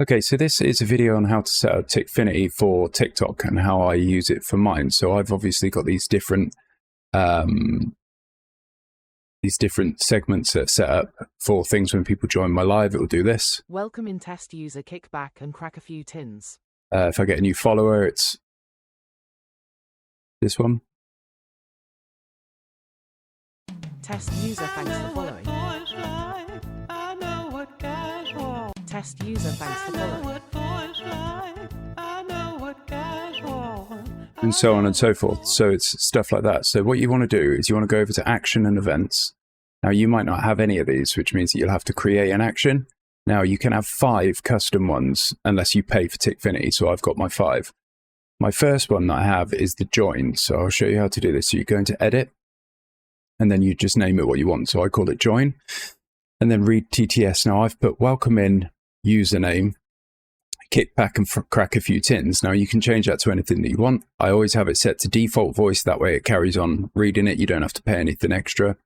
Okay, so this is a video on how to set up TikFinity for TikTok and how I use it for mine. So I've obviously got these different segments that are set up for things when people join my live. It will do this. Welcome in test user, kick back and crack a few tins. If I get a new follower, it's this one. Test user, thanks for following. Test user, thanks for following. And so on and so forth. So it's stuff like that. So what you want to do is you want to go over to action and events. Now you might not have any of these, which means that you'll have to create an action. Now you can have 5 custom ones unless you pay for TikFinity. So I've got my 5. My first one that I have is the join. So I'll show you how to do this. So you go into edit and then you just name it what you want. So I call it join and then read TTS. Now I've put welcome in username, kick back and crack a few tins. Now you can change that to anything that you want. I always have it set to default voice. That way it carries on reading it. You don't have to pay anything extra.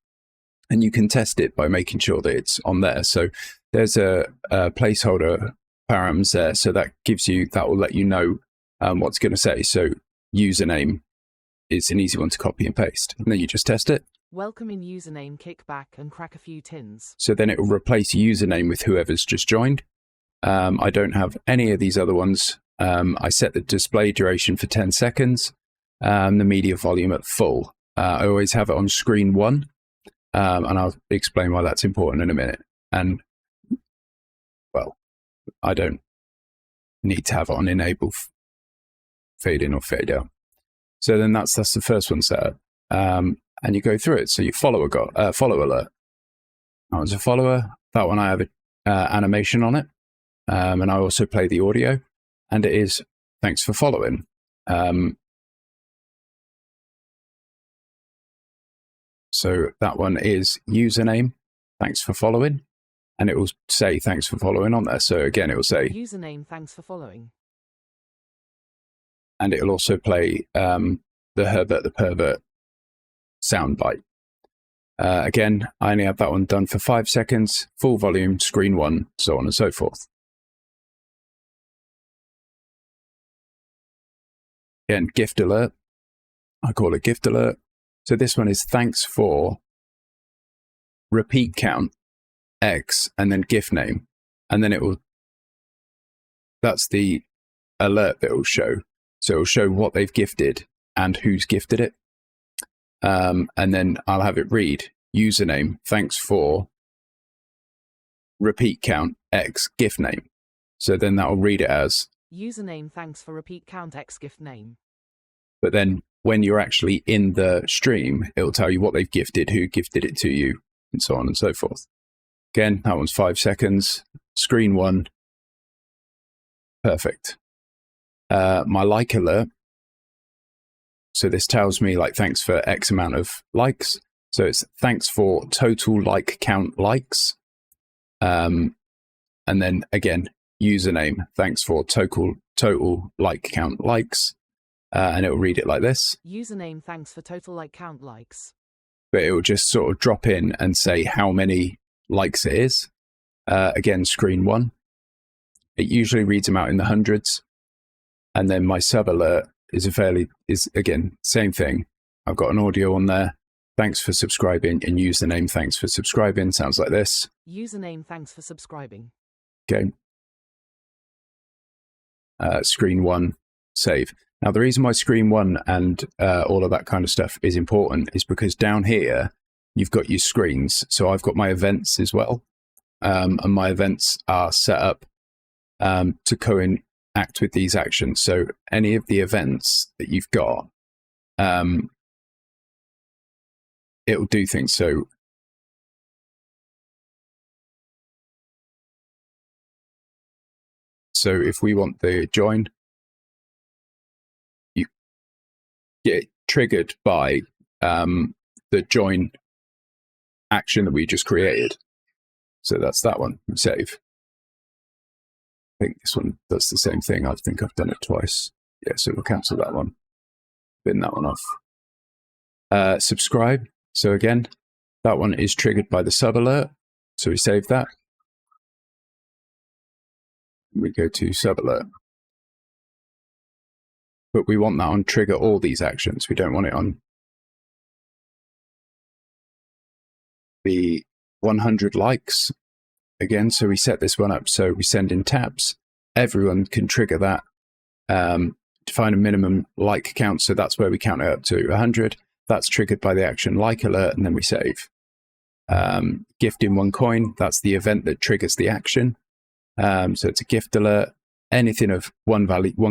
And you can test it by making sure that it's on there. So there's a placeholder params there. So that will let you know what's going to say. So username is an easy one to copy and paste. And then you just test it. Welcome in username, kick back and crack a few tins. So then it will replace username with whoever's just joined. I don't have any of these other ones. I set the display duration for 10 seconds, the media volume at full. I always have it on screen 1, and I'll explain why that's important in a minute. And, well, I don't need to have it on enable fade in or fade out. So then that's the first one set up. And you go through it. So your follower got follow alert. That one's a follower. That one I have an animation on it. And I also play the audio, and it is thanks for following. So that one is username, thanks for following, and it will say thanks for following on there. So again, it will say username, thanks for following. And it will also play the Herbert the Pervert soundbite. Again, I only have that one done for 5 seconds, full volume, screen 1, so on and so forth. Again, gift alert. I call it gift alert. So this one is thanks for repeat count X and then gift name. And then that's the alert that it will show. So it will show what they've gifted and who's gifted it. And then I'll have it read username, thanks for repeat count X gift name. So then that will read it as username, thanks for repeat count X gift name. But then when you're actually in the stream, it will tell you what they've gifted, who gifted it to you, and so on and so forth. Again, that one's 5 seconds, screen 1. Perfect. My like alert. So this tells me like thanks for X amount of likes. So it's thanks for total like count likes. And then again, username, thanks for total like count likes. And it will read it like this. Username, thanks for total like count likes. But it will just sort of drop in and say how many likes it is. Again, screen 1. It usually reads them out in the hundreds. And then my sub alert is again, same thing. I've got an audio on there. Thanks for subscribing, and username, thanks for subscribing. Sounds like this. Username, thanks for subscribing. Okay. Screen 1, save. Now, the reason why screen 1 and all of that kind of stuff is important is because down here, you've got your screens. So I've got my events as well. And my events are set up to act with these actions. So any of the events that you've got, it will do things. So if we want the join, you get triggered by the join action that we just created. So that's that one. Save. I think this one does the same thing. I think I've done it twice. Yeah, so we'll cancel that one. Bin that one off. Subscribe. So again, that one is triggered by the sub alert. So we save that. We go to sub alert. But we want that on trigger all these actions. We don't want it on the 100 likes. Again, so we set this one up so we send in tabs. Everyone can trigger that. Define a minimum like count, so that's where we count it up to 100. That's triggered by the action like alert, and then we save. Gift in 1 coin, that's the event that triggers the action. So it's a gift alert. Anything of 1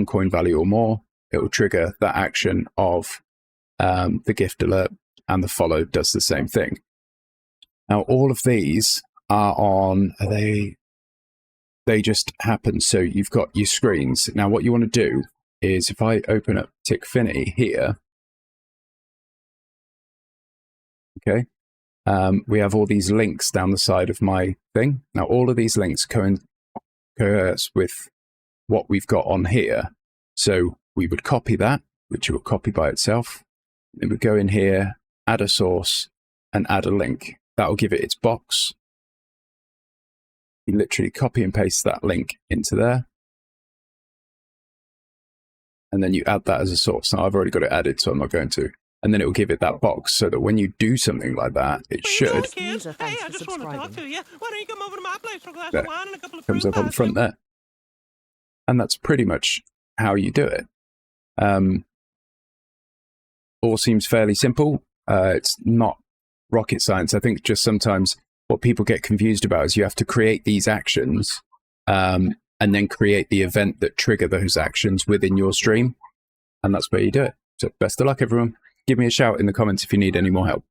coin value or more, it will trigger that action of the gift alert, and the follow does the same thing. Now, all of these are on, they just happen. So you've got your screens. Now, what you want to do is if I open up TikFinity here, okay, we have all these links down the side of my thing. Now, all of these links coerce with what we've got on here. So we would copy that, which will copy by itself. Then we go in here, add a source, and add a link. That will give it its box. You literally copy and paste that link into there. And then you add that as a source. Now, I've already got it added, so I'm not going to. And then it will give it that box so that when you do something like that, it should. User, thanks for subscribing. That comes up on the front there. And that's pretty much how you do it. All seems fairly simple. It's not rocket science. I think just sometimes what people get confused about is you have to create these actions and then create the event that trigger those actions within your stream. And that's where you do it. So best of luck, everyone. Give me a shout in the comments if you need any more help.